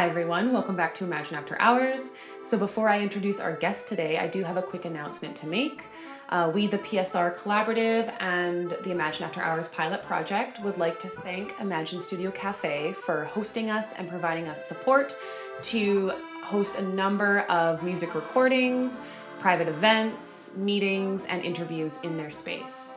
Hi everyone, welcome back to Imagine After Hours. So before I introduce our guest today, I do have a quick announcement to make. We, the PSR Collaborative and the Imagine After Hours pilot project, would like to thank Imagine Studio Café for hosting us and providing us support to host a number of music recordings, private events, meetings, and interviews in their space.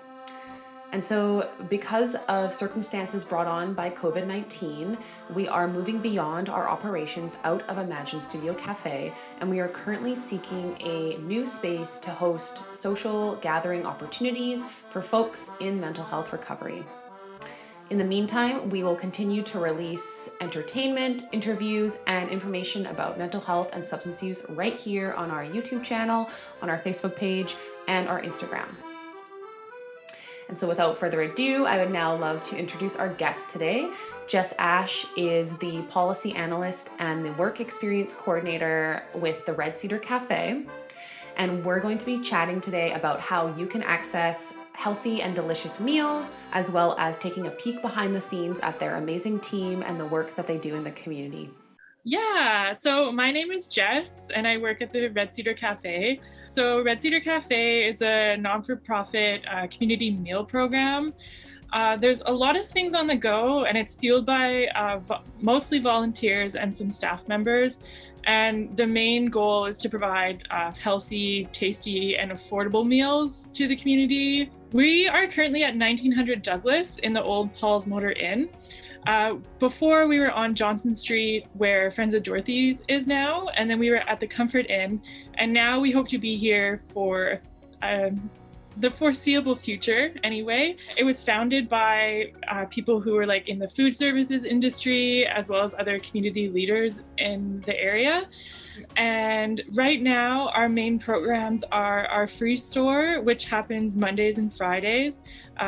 And so because of circumstances brought on by COVID-19, we are moving beyond our operations out of Imagine Studio Café, and we are currently seeking a new space to host social gathering opportunities for folks in mental health recovery. In the meantime, we will continue to release entertainment, interviews, and information about mental health and substance use right here on our YouTube channel, on our Facebook page, and our Instagram. And so without further ado, I would now love to introduce our guest today. Jess Ash is the policy analyst and the work experience coordinator with the Red Cedar Cafe. And we're going to be chatting today about how you can access healthy and delicious meals, as well as taking a peek behind the scenes at their amazing team and the work that they do in the community. Yeah, so my name is Jess and I work at the Red Cedar Cafe. So Red Cedar Cafe is a non-for-profit community meal program. There's a lot of things on the go and it's fueled by mostly volunteers and some staff members. And the main goal is to provide healthy, tasty, and affordable meals to the community. We are currently at 1900 Douglas in the old Paul's Motor Inn. Before we were on Johnson Street where Friends of Dorothy's is now, and then we were at the Comfort Inn, and now we hope to be here for the foreseeable future anyway. It was founded by people who were like in the food services industry as well as other community leaders in the area. And right now our main programs are our free store, which happens Mondays and Fridays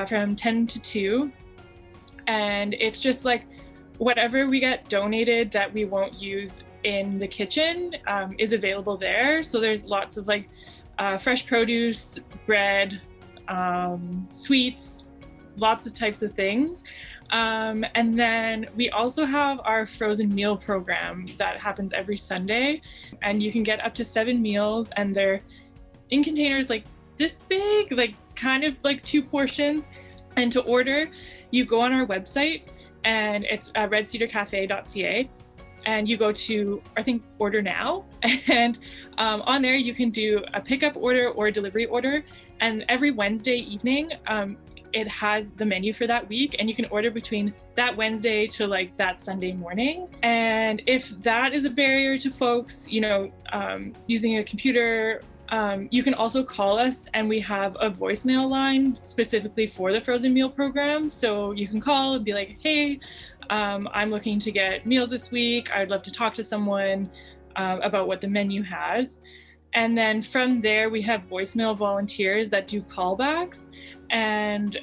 from 10 to 2. And it's just like whatever we get donated that we won't use in the kitchen is available there. So there's lots of like fresh produce, bread, sweets, lots of types of things. And then we also have our frozen meal program that happens every Sunday. And you can get up to 7 meals and they're in containers like this big, like kind of like 2 portions. And to order, you go on our website and it's redcedarcafe.ca and you go to, I think, order now. And on there you can do a pickup order or a delivery order. And every Wednesday evening, it has the menu for that week and you can order between that Wednesday to like that Sunday morning. And if that is a barrier to folks, you know, using a computer, you can also call us and we have a voicemail line specifically for the frozen meal program. So you can call and be like, hey, I'm looking to get meals this week. I'd love to talk to someone about what the menu has. And then from there, we have voicemail volunteers that do callbacks and,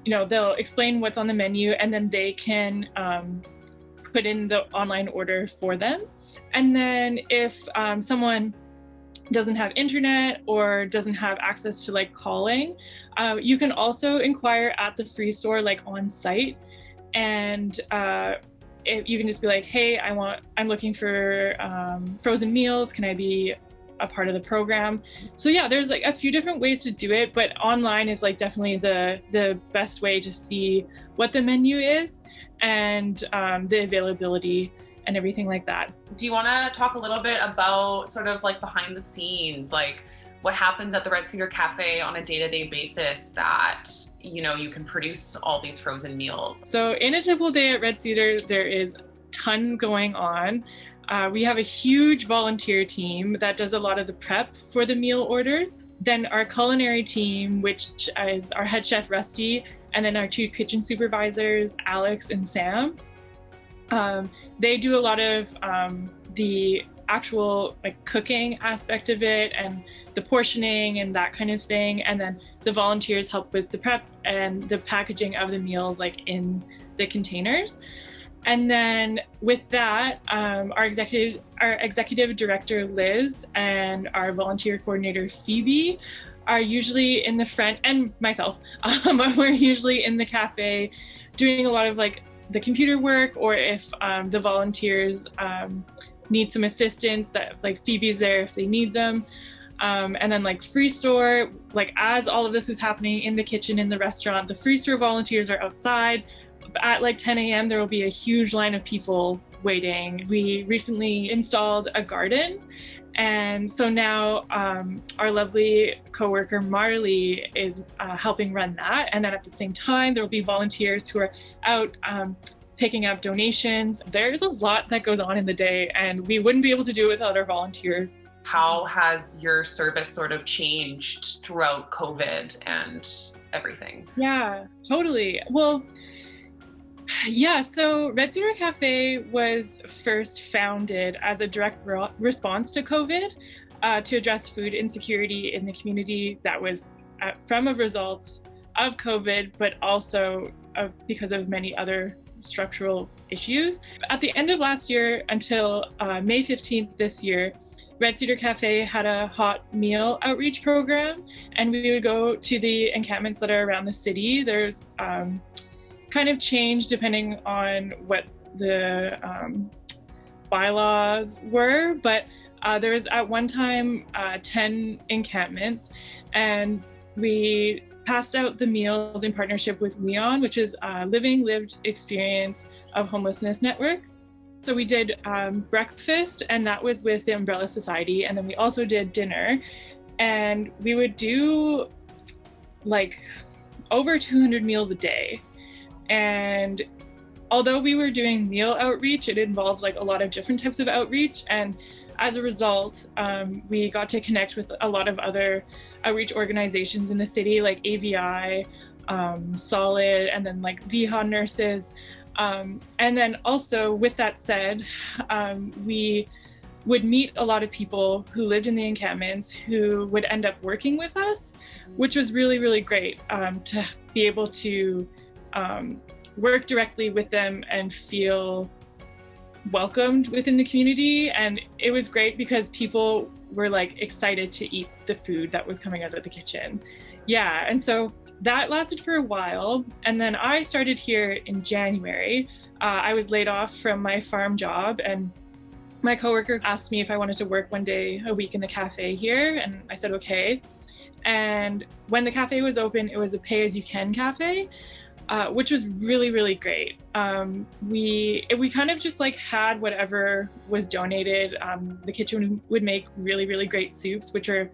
you know, they'll explain what's on the menu and then they can put in the online order for them. And then if someone doesn't have internet or doesn't have access to like calling, you can also inquire at the free store like on site, and if you can just be like, hey, I'm looking for frozen meals, can I be a part of the program? So yeah, there's like a few different ways to do it, but online is like definitely the best way to see what the menu is and the availability and everything like that. Do you want to talk a little bit about sort of like behind the scenes, like what happens at the Red Cedar Cafe on a day-to-day basis that, you know, you can produce all these frozen meals? So in a typical day at Red Cedar, there is tons going on. We have a huge volunteer team that does a lot of the prep for the meal orders. Then our culinary team, which is our head chef, Rusty, and then our 2 kitchen supervisors, Alex and Sam. They do a lot of the actual like cooking aspect of it and the portioning and that kind of thing. And then the volunteers help with the prep and the packaging of the meals like in the containers. And then with that, our executive director, Liz, and our volunteer coordinator, Phoebe, are usually in the front, and myself, we're usually in the cafe doing a lot of like the computer work, or if the volunteers need some assistance, that like Phoebe's there if they need them. And then like free store, like as all of this is happening in the kitchen, in the restaurant, the free store volunteers are outside. At like 10 a.m. there will be a huge line of people waiting. We recently installed a garden, and so now our lovely coworker Marley is helping run that. And then at the same time there will be volunteers who are out picking up donations. There's a lot that goes on in the day, and we wouldn't be able to do it without our volunteers. How has your service sort of changed throughout COVID and everything? Yeah, totally. Well, yeah, so Red Cedar Cafe was first founded as a direct response to COVID to address food insecurity in the community that was from a result of COVID, but also because of many other structural issues. At the end of last year until May 15th this year, Red Cedar Cafe had a hot meal outreach program, and we would go to the encampments that are around the city. There's kind of change depending on what the bylaws were, but there was at one time 10 encampments, and we passed out the meals in partnership with Leon, which is a lived experience of homelessness network. So we did breakfast, and that was with the Umbrella Society, and then we also did dinner, and we would do like over 200 meals a day. And although we were doing meal outreach, it involved like a lot of different types of outreach, and as a result we got to connect with a lot of other outreach organizations in the city, like AVI, Solid, and then like VHA nurses. And then also, with that said, we would meet a lot of people who lived in the encampments who would end up working with us, which was really, really great to be able to work directly with them and feel welcomed within the community. And it was great because people were like excited to eat the food that was coming out of the kitchen. Yeah, and so that lasted for a while, and then I started here in January. I was laid off from my farm job, and my coworker asked me if I wanted to work one day a week in the cafe here, and I said okay. And when the cafe was open, it was a pay-as-you-can cafe, which was really, really great. We kind of just like had whatever was donated. The kitchen would make really, really great soups, which are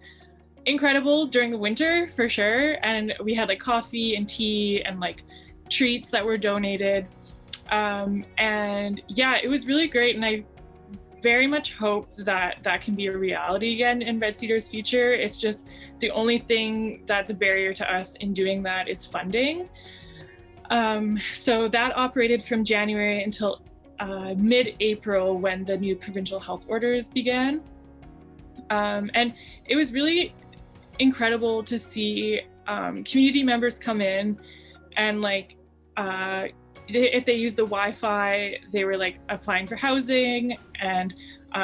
incredible during the winter for sure. And we had like coffee and tea and like treats that were donated. And yeah, it was really great. And I very much hope that that can be a reality again in Red Cedar's future. It's just the only thing that's a barrier to us in doing that is funding. So that operated from January until mid-April, when the new provincial health orders began. And it was really incredible to see community members come in and like if they use the Wi-Fi, they were like applying for housing, and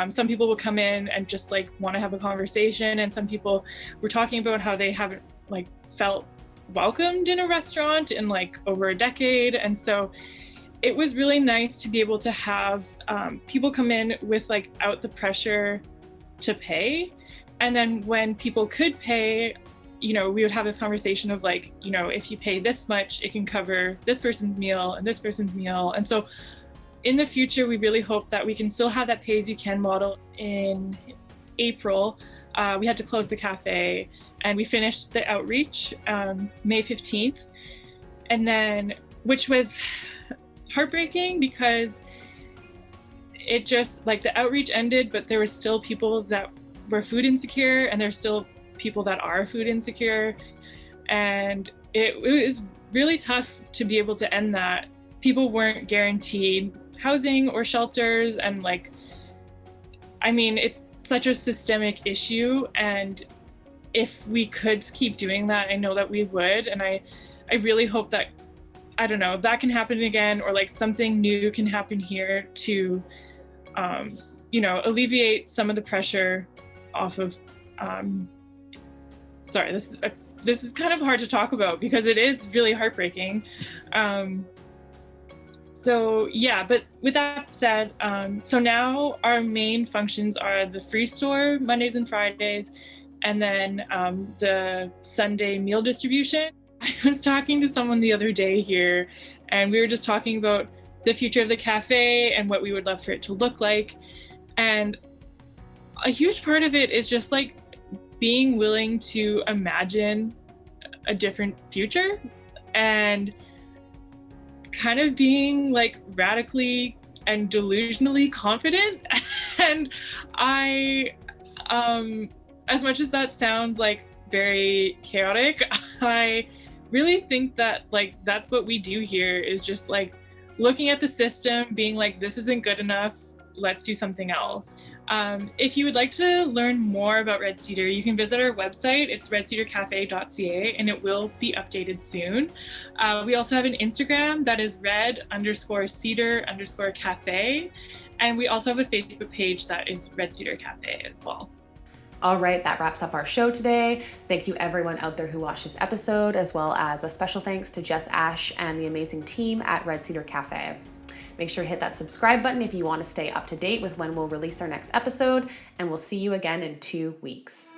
some people would come in and just like want to have a conversation, and some people were talking about how they haven't like felt welcomed in a restaurant in like over a decade. And so it was really nice to be able to have people come in without the pressure to pay. And then when people could pay, you know, we would have this conversation of like, you know, if you pay this much, it can cover this person's meal and this person's meal. And so in the future, we really hope that we can still have that pay-as-you-can model. In April, we had to close the cafe, and we finished the outreach May 15th. And then, which was heartbreaking because it just like the outreach ended, but there were still people that were food insecure, and there's still people that are food insecure. And it was really tough to be able to end that. People weren't guaranteed housing or shelters, and like, I mean, it's such a systemic issue, and if we could keep doing that, I know that we would. And I really hope that, I don't know, that can happen again, or like something new can happen here to you know, alleviate some of the pressure off of sorry, this is kind of hard to talk about because it is really heartbreaking. So yeah, but with that said, so now our main functions are the free store Mondays and Fridays, and then the Sunday meal distribution. I was talking to someone the other day here, and we were just talking about the future of the cafe and what we would love for it to look like. And a huge part of it is just like being willing to imagine a different future and kind of being like radically and delusionally confident. And I, as much as that sounds like very chaotic, I really think that like that's what we do here, is just like looking at the system, being like, this isn't good enough, let's do something else. If you would like to learn more about Red Cedar, you can visit our website. It's redcedarcafe.ca, and it will be updated soon. We also have an Instagram that is red_cedar_cafe. And we also have a Facebook page that is Red Cedar Cafe as well. All right, that wraps up our show today. Thank you everyone out there who watched this episode, as well as a special thanks to Jess Ash and the amazing team at Red Cedar Cafe. Make sure to hit that subscribe button if you want to stay up to date with when we'll release our next episode, and we'll see you again in 2 weeks.